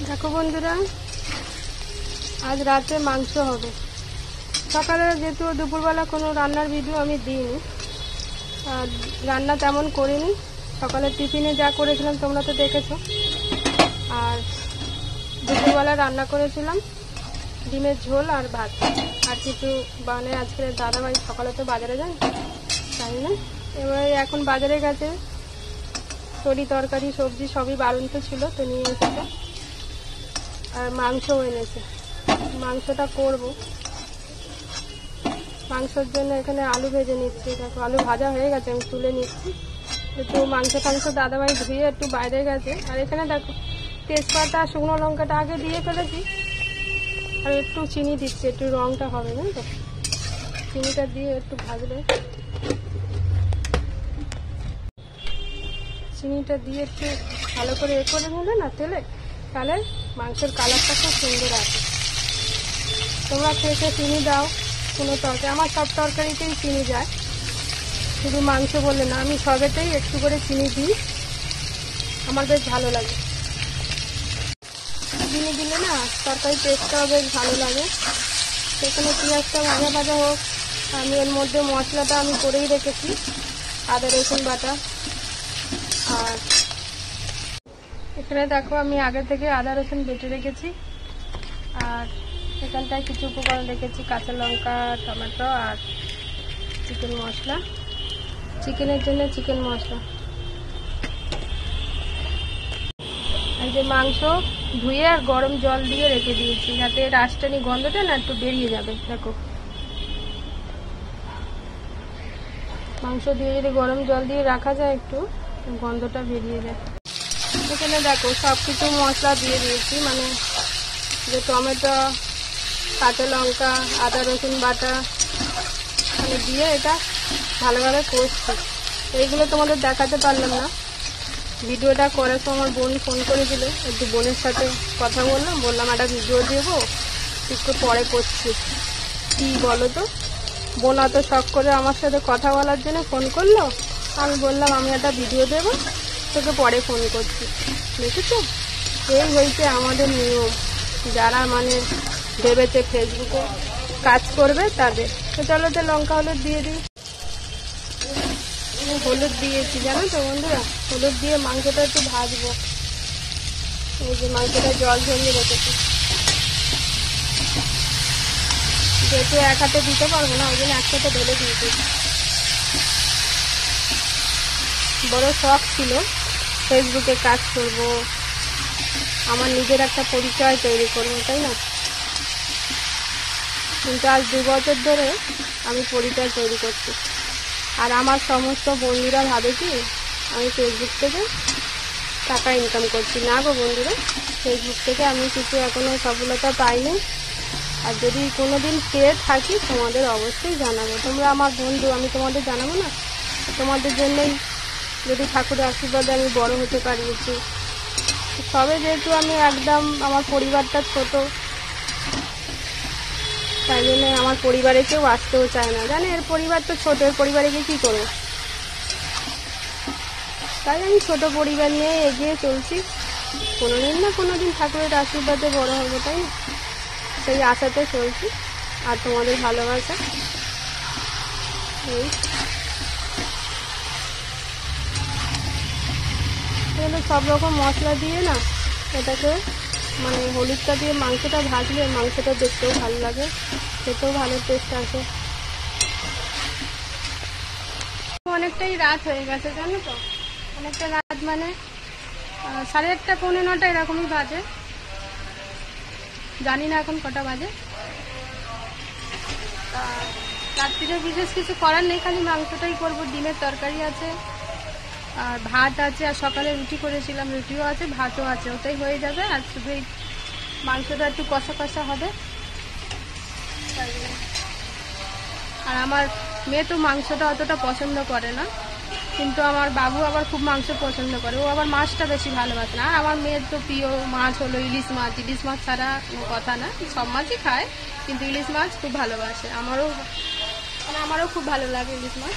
দেখো বন্ধুরা, আজ রাতে মাংস হবে। সকালে যেহেতু দুপুরবেলা কোনো রান্নার ভিডিও আমি দিইনি, আর রান্না তেমন করিনি। সকালে টিফিনে যা করেছিলাম তোমরা তো দেখেছো। আর দুপুরবেলা রান্না করেছিলাম ডিমের ঝোল আর ভাত, আর কিছু মানে আজকে দাদাভাই সকালে তো বাজারে যায়, জানি না। এবারে এখন বাজারে গেছে, তরকারি সবজি সবই বাড়ন্ত ছিল তো নিয়ে এসেছে, আর মাংসও এনেছে। মাংসটা করব। মাংসের জন্য এখানে আলু ভেজে নিচ্ছি। দেখো আলু ভাজা হয়ে গেছে, আমি তুলে নিচ্ছি। একটু মাংস দাদাভাই ধুয়ে একটু বাইরে গেছে। আর এখানে দেখো তেজপাতা শুকনো লঙ্কাটা আগে দিয়ে ফেলেছি, আর একটু চিনি দিচ্ছি, একটু রঙটা হবে না তো। চিনিটা দিয়ে একটু ভাজলে, চিনিটা দিয়ে একটু ভালো করে করে নিলে না তেলে, তাহলে মাংসের কালারটা খুব সুন্দর আসে। তোমরা খেতে চিনি দাও কোনো তরকারি, আমার সব তরকারিতেই চিনি যায়, শুধু মাংস বললে না, আমি সবেতেই একটু করে চিনি দিই, আমার বেশ ভালো লাগে। চিনি দিলে না তরকারি টেস্টটাও বেশ ভালো লাগে। সেখানে পেঁয়াজটা ভাজা ভাজা হোক, আমি এর মধ্যে মশলাটা আমি করেই রেখেছি, আদা রসুন বাটা। আর এখানে দেখো আমি আগে থেকে আদা রসুন বেটে রেখেছি, আর এখানটায় কিছু উপকরণ রেখেছি, কাঁচা লঙ্কা, টমেটো আর চিকেন মশলা, চিকেনের জন্য চিকেন মশলা। আর যে মাংস ধুয়ে আর গরম জল দিয়ে রেখে দিয়েছি, যাতে রাসটানি গন্ধটা না একটু বেরিয়ে যাবে। দেখো মাংস দিয়ে যদি গরম জল দিয়ে রাখা যায়, একটু গন্ধটা বেরিয়ে যায়। এখানে দেখো সব কিছু মশলা দিয়ে দিয়েছি, মানে যে টমেটো, কাঁচা লঙ্কা, আদা রসুন বাটা মানে দিয়ে এটা ভালোভাবে কষছি। এইগুলো তোমাদের দেখাতে পারলাম না, ভিডিওটা করার সময় আমার বোন ফোন করেছিল, একটু বোনের সাথে কথা বললাম একটা ভিডিও দেবো, একটু পরে করছি। কি বলো তো, বোন অত শখ করে আমার সাথে কথা বলার জন্য ফোন করলো, আমি বললাম আমি একটা ভিডিও দেবো, তোকে পরে ফোন করছি। দেখেছো, এই হয়েছে আমাদের নিয়ম, যারা মানে ভেবেছে ফেসবুকে কাজ করবে তাদের। তো চলো তো লঙ্কা হলুদ দিয়ে দিই। হলুদ দিয়েছি জানো তো বন্ধুরা, হলুদ দিয়ে মাংসটা একটু ভাজবো। এই যে মাংসটা জল ঝরিয়ে রেখেছি, যেহেতু এক হাতে দিতে পারবো না, ওই জন্য একসাথে ঢেলে দিয়েছি। বড় শখ ছিল ফেসবুকে কাজ করব, আমার নিজের একটা পরিচয় তৈরি করবো, তাই না? কিন্তু আজ 2 বছর ধরে আমি পরিচয় তৈরি করছি। আর আমার সমস্ত বন্ধুরা ভাবে কি আমি ফেসবুক থেকে টাকা ইনকাম করছি। না গো বন্ধুরা, ফেসবুক থেকে আমি কিছু এখনো সফলতা পাইনি। আর যদি কোনোদিন পেয়ে থাকি তোমাদের অবশ্যই জানাবো। তোমরা আমার বন্ধু, আমি তোমাদের জানাবো না? তোমাদের জন্যই যদি ঠাকুরের আশীর্বাদে আমি বড় হতে পারিয়েছি। তবে যেহেতু আমি একদম, আমার পরিবারটা ছোট, তাই জন্য আমার পরিবারে কেউ আসতেও চায় না, জানে এর পরিবার তো ছোট, এর পরিবারে গিয়ে কী করবো। তাই আমি ছোট পরিবার নিয়ে এগিয়ে চলছি, কোনোদিন না কোনোদিন ঠাকুরের আশীর্বাদে বড় হবো, তাই না? সেই আশাতে চলছি, আর তোমাদের ভালোবাসা। এই এখানে সব রকম মশলা দিয়ে না এটাকে, মানে হলুদটা দিয়ে মাংসটা ভাজলে মাংসটা দেখতেও ভালো লাগে, খেতেও ভালো টেস্ট আসে। অনেকটাই রাত হয়ে গেছে জানো তো, অনেকটা রাত মানে 8:30 পৌনে 9টা এরকমই বাজে, জানি না এখন কটা বাজে। তা রাত্রিরে বিশেষ কিছু করার নেই, খালি মাংসটাই করবো। ডিমের তরকারি আছে, আর ভাত আছে, আর সকালে রুটি করেছিলাম, রুটিও আছে, ভাতও আছে, ওটাই হয়ে যাবে। আর শুধু এই মাংসটা একটু কষা কষা হবে। আর আমার মেয়ে তো মাংসটা অতটা পছন্দ করে না, কিন্তু আমার বাবু আবার খুব মাংস পছন্দ করে, ও আবার মাছটা বেশি ভালোবাসে না। আর আমার মেয়ের তো প্রিয় মাছ হলো ইলিশ মাছ। ইলিশ মাছ ছাড়া কথা না, সব মাছই খায়, কিন্তু ইলিশ মাছ খুব ভালোবাসে। আমারও খুব ভালো লাগে ইলিশ মাছ।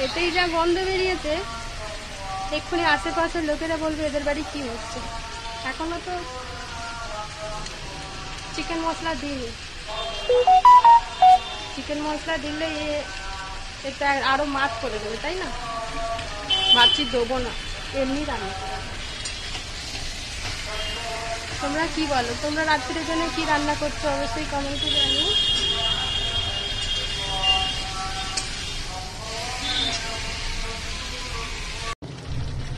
এতেই যা গন্ধ বেরিয়েছে, এক্ষুনি আশেপাশের লোকেরা বলবে এদের বাড়ি কি হচ্ছে। এখনো তো চিকেন মশলা দিইনি, চিকেন মশলা দিলে এটা আরো মাছ করে দেবে, তাই না? ভাবছি দেবো না, এমনি রান্না করবো। তোমরা কি বলো? তোমরা রাত্রির জন্য কি রান্না করছো অবশ্যই কমেন্টে জানিও।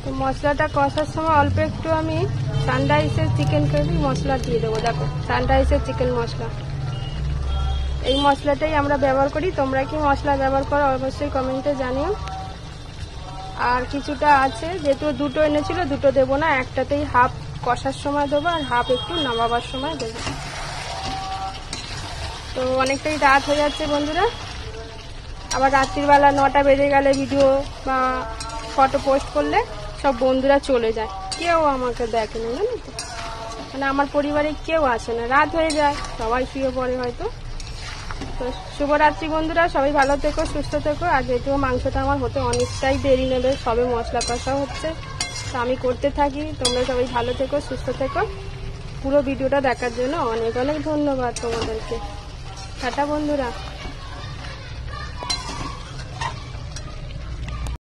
তো মশলাটা কষার সময় অল্প একটু আমি সানরাইসের চিকেন কারি মশলা দিয়ে দেবো। দেখো, সানরাইসের চিকেন মশলা, এই মশলাটাই আমরা ব্যবহার করি। তোমরা কি মশলা ব্যবহার করো অবশ্যই কমেন্টে জানিও। আর কিছুটা আছে, যেহেতু দুটো এনেছিল, দুটো দেবো না, একটাতেই হাফ কষার সময় দেবো আর হাফ একটু নামাবার সময় দেবো। তো অনেকটাই রাত হয়ে যাচ্ছে বন্ধুরা, আবার রাত্রিবেলা 9টা বেজে গেলে ভিডিও বা ফটো পোস্ট করলে সব বন্ধুরা চলে যায়, কেউ আমাকে দেখে না, জানো তো? মানে আমার পরিবারে কেউ আসে না, রাত হয়ে যায়, সবাই শুয়ে পড়ে হয়তো। তো শুভরাত্রি বন্ধুরা, সবাই ভালো থেকো, সুস্থ থেকো। আর যেহেতু মাংসটা আমার হতে অনেকটাই দেরি নেবে, সবে মশলা কষা হচ্ছে, তো আমি করতে থাকি। তোমরা সবাই ভালো থেকো, সুস্থ থেকো। পুরো ভিডিওটা দেখার জন্য অনেক অনেক ধন্যবাদ তোমাদেরকে। টাটা বন্ধুরা।